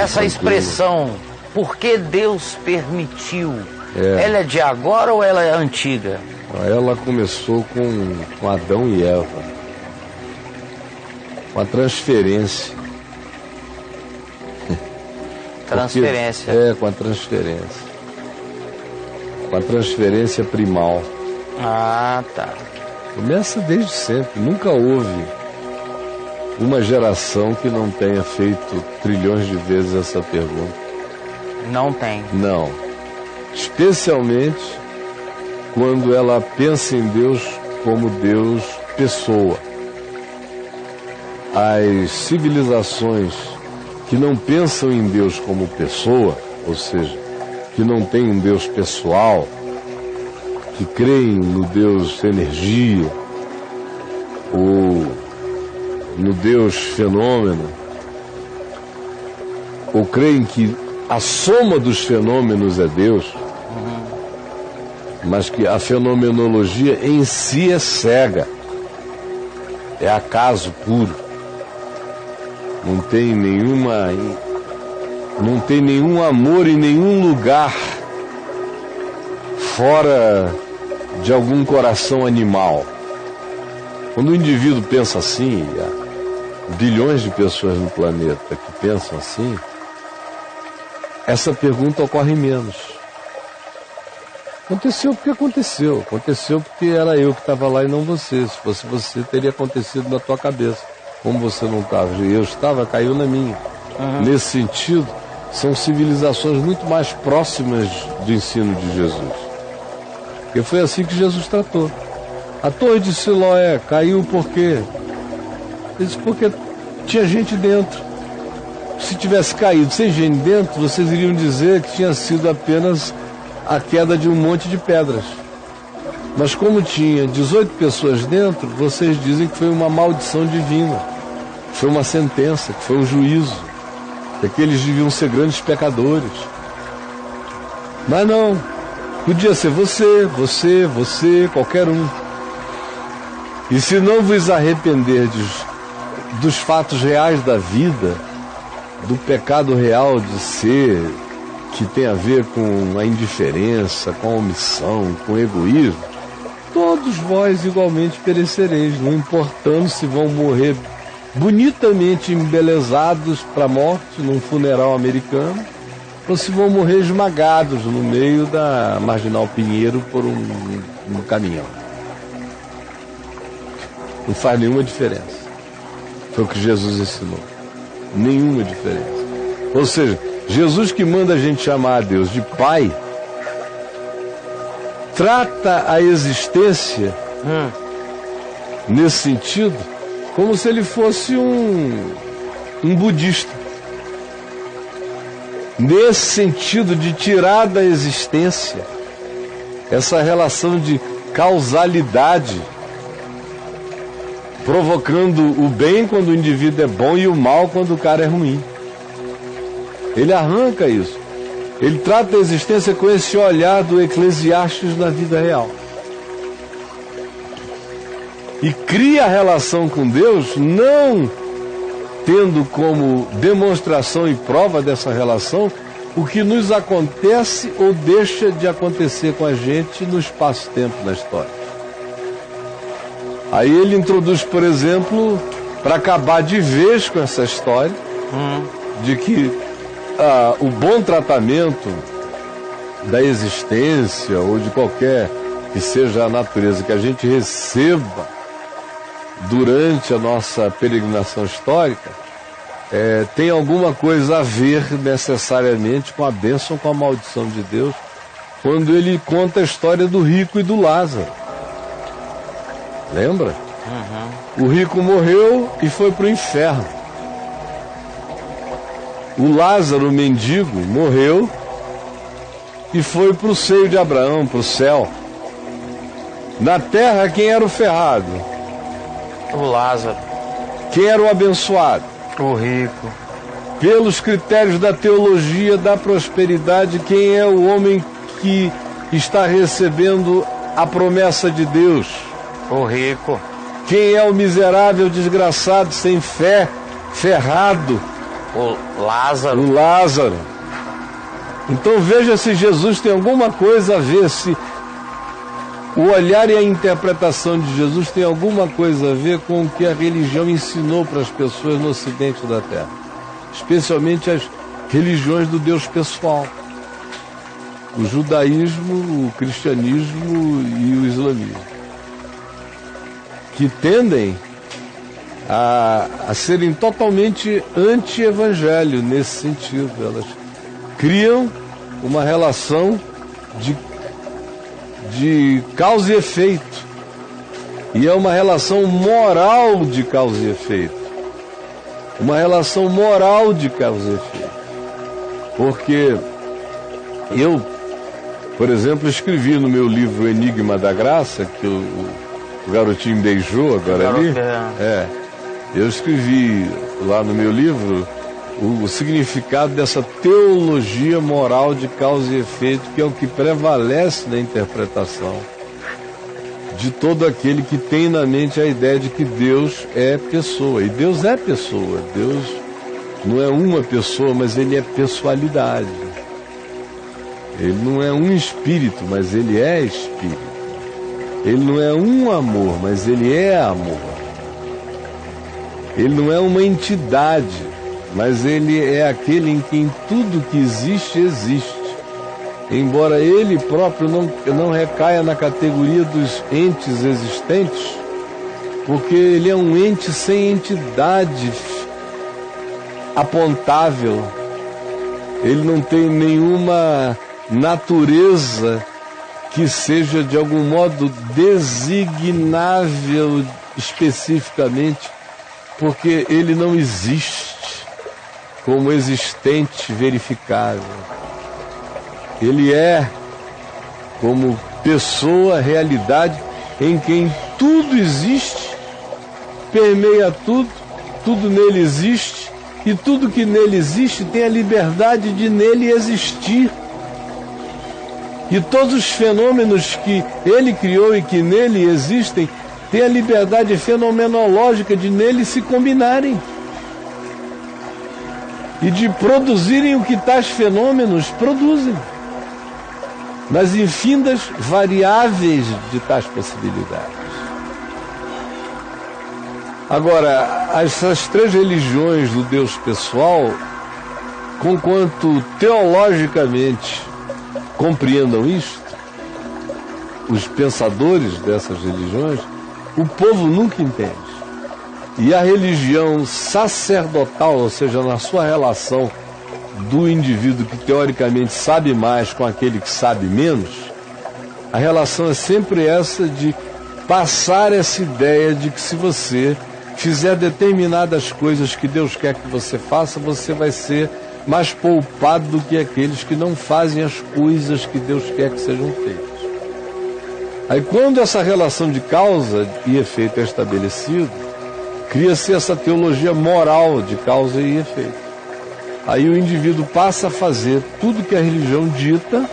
Essa expressão, por que Deus permitiu, ela é de agora ou ela é antiga? Ela começou com Adão e Eva, com a transferência. Transferência. Com a transferência. Com a transferência primal. Ah, tá. Começa desde sempre. Nunca houve uma geração que não tenha feito trilhões de vezes essa pergunta. Não tem. Não. Especialmente quando ela pensa em Deus como Deus pessoa. As civilizações que não pensam em Deus como pessoa, ou seja, que não têm um Deus pessoal, que creem no Deus energia, ou no Deus fenômeno, ou creem que a soma dos fenômenos é Deus, mas que a fenomenologia em si é cega, é acaso puro, não tem nenhum amor em nenhum lugar fora de algum coração animal. Quando o indivíduo pensa assim, e há bilhões de pessoas no planeta que pensam assim, essa pergunta ocorre menos. Aconteceu porque aconteceu. Aconteceu porque era eu que estava lá e não você. Se fosse você, teria acontecido na tua cabeça. Como você não estava, eu estava, caiu na minha. Nesse sentido, são civilizações muito mais próximas do ensino de Jesus. Porque foi assim que Jesus tratou. A torre de Siloé caiu por quê? Ele disse, porque tinha gente dentro. Se tivesse caído sem gente dentro, vocês iriam dizer que tinha sido apenas a queda de um monte de pedras. Mas como tinha 18 pessoas dentro, vocês dizem que foi uma maldição divina, foi uma sentença, que foi um juízo, que aqueles deviam ser grandes pecadores. Mas não, podia ser você, qualquer um. E se não vos arrependerdes dos fatos reais da vida, do pecado real de ser, que tem a ver com a indiferença, com a omissão, com o egoísmo, todos vós igualmente perecereis, não importando se vão morrer bonitamente embelezados para a morte num funeral americano, ou se vão morrer esmagados no meio da Marginal Pinheiro por um caminhão. Não faz nenhuma diferença. Foi o que Jesus ensinou. Nenhuma diferença. Ou seja, Jesus, que manda a gente chamar a Deus de Pai, trata a existência nesse sentido como se ele fosse um budista. Nesse sentido de tirar da existência essa relação de causalidade, provocando o bem quando o indivíduo é bom e o mal quando o cara é ruim. Ele arranca isso. Ele trata a existência com esse olhar do Eclesiastes na vida real. E cria a relação com Deus, não tendo como demonstração e prova dessa relação o que nos acontece ou deixa de acontecer com a gente no espaço-tempo na história. Aí ele introduz, por exemplo, para acabar de vez com essa história, de que o bom tratamento da existência ou de qualquer que seja a natureza que a gente receba durante a nossa peregrinação histórica tem alguma coisa a ver necessariamente com a bênção, com a maldição de Deus, quando ele conta a história do rico e do Lázaro. Lembra? O rico morreu e foi para o inferno. O Lázaro, o mendigo, morreu e foi para o seio de Abraão, para o céu. Na terra, quem era o ferrado? O Lázaro. Quem era o abençoado? O rico. Pelos critérios da teologia da prosperidade, quem é o homem que está recebendo a promessa de Deus? O rico. Quem é o miserável, desgraçado, sem fé, ferrado, O Lázaro. O Lázaro. Então veja se Jesus tem alguma coisa a ver, se o olhar e a interpretação de Jesus tem alguma coisa a ver com o que a religião ensinou para as pessoas no ocidente da Terra. Especialmente as religiões do Deus pessoal. O judaísmo, o cristianismo e o islamismo. Que tendem a serem totalmente anti-evangelho nesse sentido. Elas criam uma relação de causa e efeito. E é uma relação moral de causa e efeito. Uma relação moral de causa e efeito. Porque eu, por exemplo, escrevi no meu livro Enigma da Graça, que o garotinho beijou agora ali. Eu escrevi lá no meu livro o significado dessa teologia moral de causa e efeito, que é o que prevalece na interpretação de todo aquele que tem na mente a ideia de que Deus é pessoa. E Deus é pessoa. Deus não é uma pessoa, mas Ele é pessoalidade. Ele não é um espírito, mas Ele é espírito. Ele não é um amor, mas Ele é amor. Ele não é uma entidade, mas Ele é aquele em quem tudo que existe, existe. Embora Ele próprio não recaia na categoria dos entes existentes, porque Ele é um ente sem entidade apontável. Ele não tem nenhuma natureza que seja de algum modo designável especificamente, porque Ele não existe como existente verificável. Ele é como pessoa, realidade, em quem tudo existe, permeia tudo, tudo nele existe, e tudo que nele existe tem a liberdade de nele existir. E todos os fenômenos que Ele criou e que nele existem têm a liberdade fenomenológica de nele se combinarem e de produzirem o que tais fenômenos produzem, nas infindas variáveis de tais possibilidades. Agora, essas três religiões do Deus pessoal, conquanto teologicamente compreendam isto, os pensadores dessas religiões, o povo nunca entende. E a religião sacerdotal, ou seja, na sua relação do indivíduo que teoricamente sabe mais com aquele que sabe menos, a relação é sempre essa de passar essa ideia de que se você fizer determinadas coisas que Deus quer que você faça, você vai ser mais poupado do que aqueles que não fazem as coisas que Deus quer que sejam feitas. Aí quando essa relação de causa e efeito é estabelecida, cria-se essa teologia moral de causa e efeito. Aí o indivíduo passa a fazer tudo que a religião dita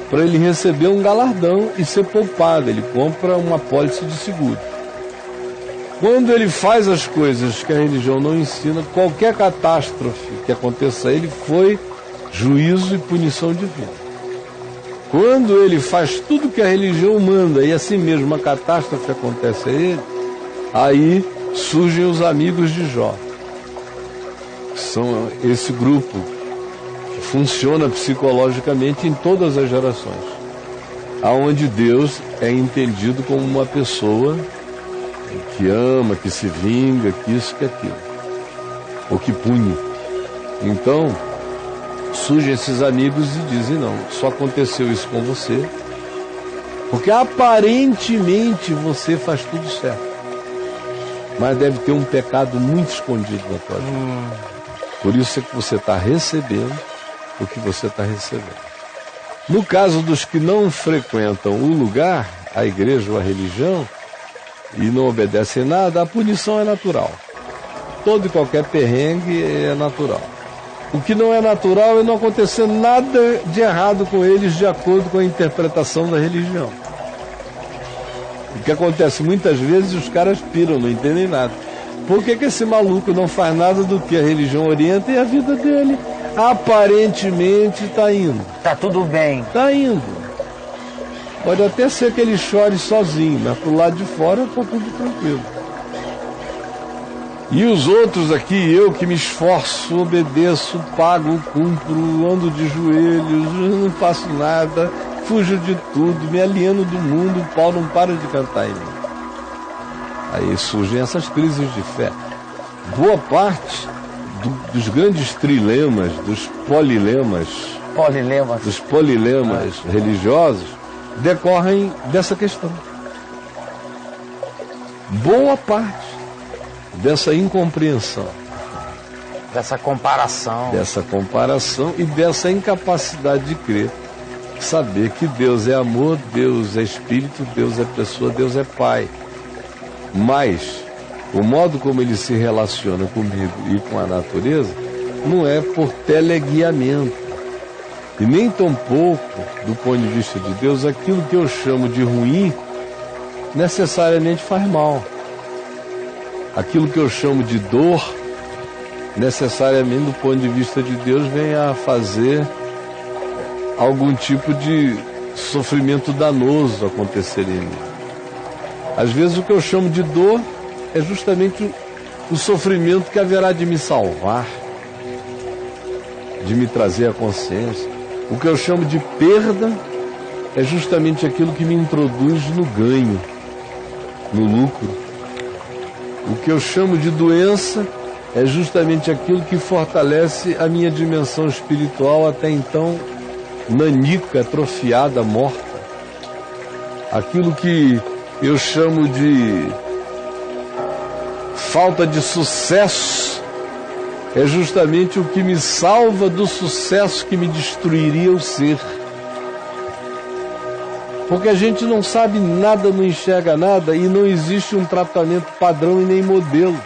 para ele receber um galardão e ser poupado. Ele compra uma apólice de seguro. Quando ele faz as coisas que a religião não ensina, qualquer catástrofe que aconteça a ele foi juízo e punição divina. Quando ele faz tudo que a religião manda e assim mesmo uma catástrofe acontece a ele, aí surgem os amigos de Jó. São esse grupo que funciona psicologicamente em todas as gerações, aonde Deus é entendido como uma pessoa que ama, que se vinga, que isso, que aquilo, ou que pune. Então, surgem esses amigos e dizem, não, só aconteceu isso com você, porque aparentemente você faz tudo certo, mas deve ter um pecado muito escondido na tua vida. Por isso é que você está recebendo o que você está recebendo. No caso dos que não frequentam o lugar, a igreja ou a religião, e não obedecem nada, a punição é natural. Todo e qualquer perrengue é natural. O que não é natural é não acontecer nada de errado com eles de acordo com a interpretação da religião. O que acontece muitas vezes, os caras piram, não entendem nada. Por que esse maluco não faz nada do que a religião orienta e a vida dele aparentemente está indo? Tá tudo bem. Está indo. Pode até ser que ele chore sozinho, mas pro lado de fora está tudo tranquilo. E os outros aqui, eu que me esforço, obedeço, pago, cumpro, ando de joelhos, não faço nada, fujo de tudo, me alieno do mundo, o pau não para de cantar em mim. Aí surgem essas crises de fé. Boa parte dos grandes trilemas, dos polilemas religiosos, decorrem dessa questão. Boa parte dessa incompreensão. Dessa comparação. Dessa comparação e dessa incapacidade de crer. Saber que Deus é amor, Deus é espírito, Deus é pessoa, Deus é pai. Mas o modo como ele se relaciona comigo e com a natureza não é por teleguiamento. E nem tampouco, do ponto de vista de Deus, aquilo que eu chamo de ruim necessariamente faz mal. Aquilo que eu chamo de dor, necessariamente, do ponto de vista de Deus, vem a fazer algum tipo de sofrimento danoso acontecer em mim. Às vezes o que eu chamo de dor é justamente o sofrimento que haverá de me salvar, de me trazer a consciência. O que eu chamo de perda é justamente aquilo que me introduz no ganho, no lucro. O que eu chamo de doença é justamente aquilo que fortalece a minha dimensão espiritual até então nanica, atrofiada, morta. Aquilo que eu chamo de falta de sucesso é justamente o que me salva do sucesso que me destruiria o ser. Porque a gente não sabe nada, não enxerga nada e não existe um tratamento padrão e nem modelo.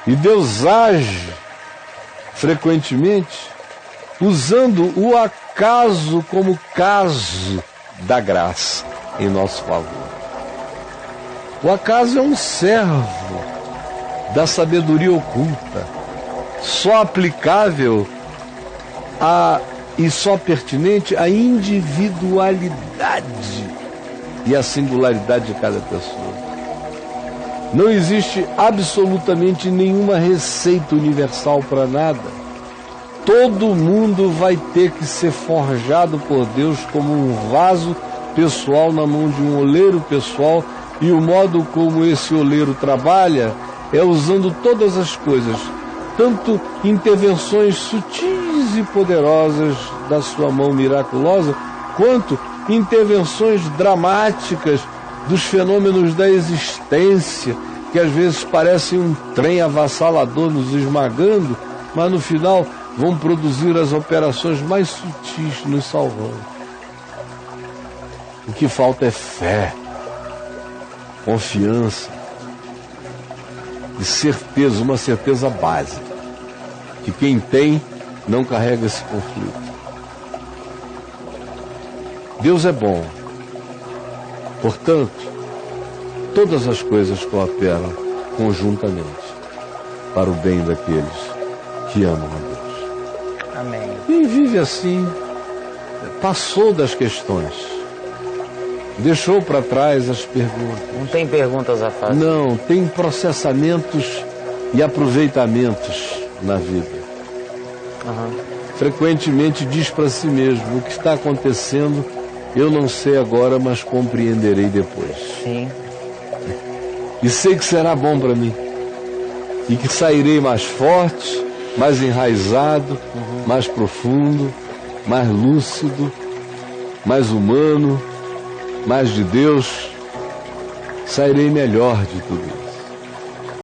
E Deus age frequentemente usando o acaso como caso da graça em nosso favor. O acaso é um servo da sabedoria oculta, só aplicável e só pertinente à individualidade e à singularidade de cada pessoa. Não existe absolutamente nenhuma receita universal para nada. Todo mundo vai ter que ser forjado por Deus como um vaso pessoal na mão de um oleiro pessoal, e o modo como esse oleiro trabalha é usando todas as coisas, tanto intervenções sutis e poderosas da sua mão miraculosa, quanto intervenções dramáticas dos fenômenos da existência, que às vezes parecem um trem avassalador nos esmagando, mas no final vão produzir as operações mais sutis nos salvando. O que falta é fé, confiança e certeza, uma certeza básica, que quem tem não carrega esse conflito. Deus é bom, portanto, todas as coisas cooperam conjuntamente para o bem daqueles que amam a Deus. Amém. Quem vive assim passou das questões, deixou para trás as perguntas. Não tem perguntas a fazer. Não, tem processamentos e aproveitamentos na vida. Frequentemente diz para si mesmo: o que está acontecendo eu não sei agora, mas compreenderei depois. Sim. E sei que será bom para mim. E que sairei mais forte, mais enraizado, mais profundo, mais lúcido, mais humano, mais de Deus. Sairei melhor de tudo isso.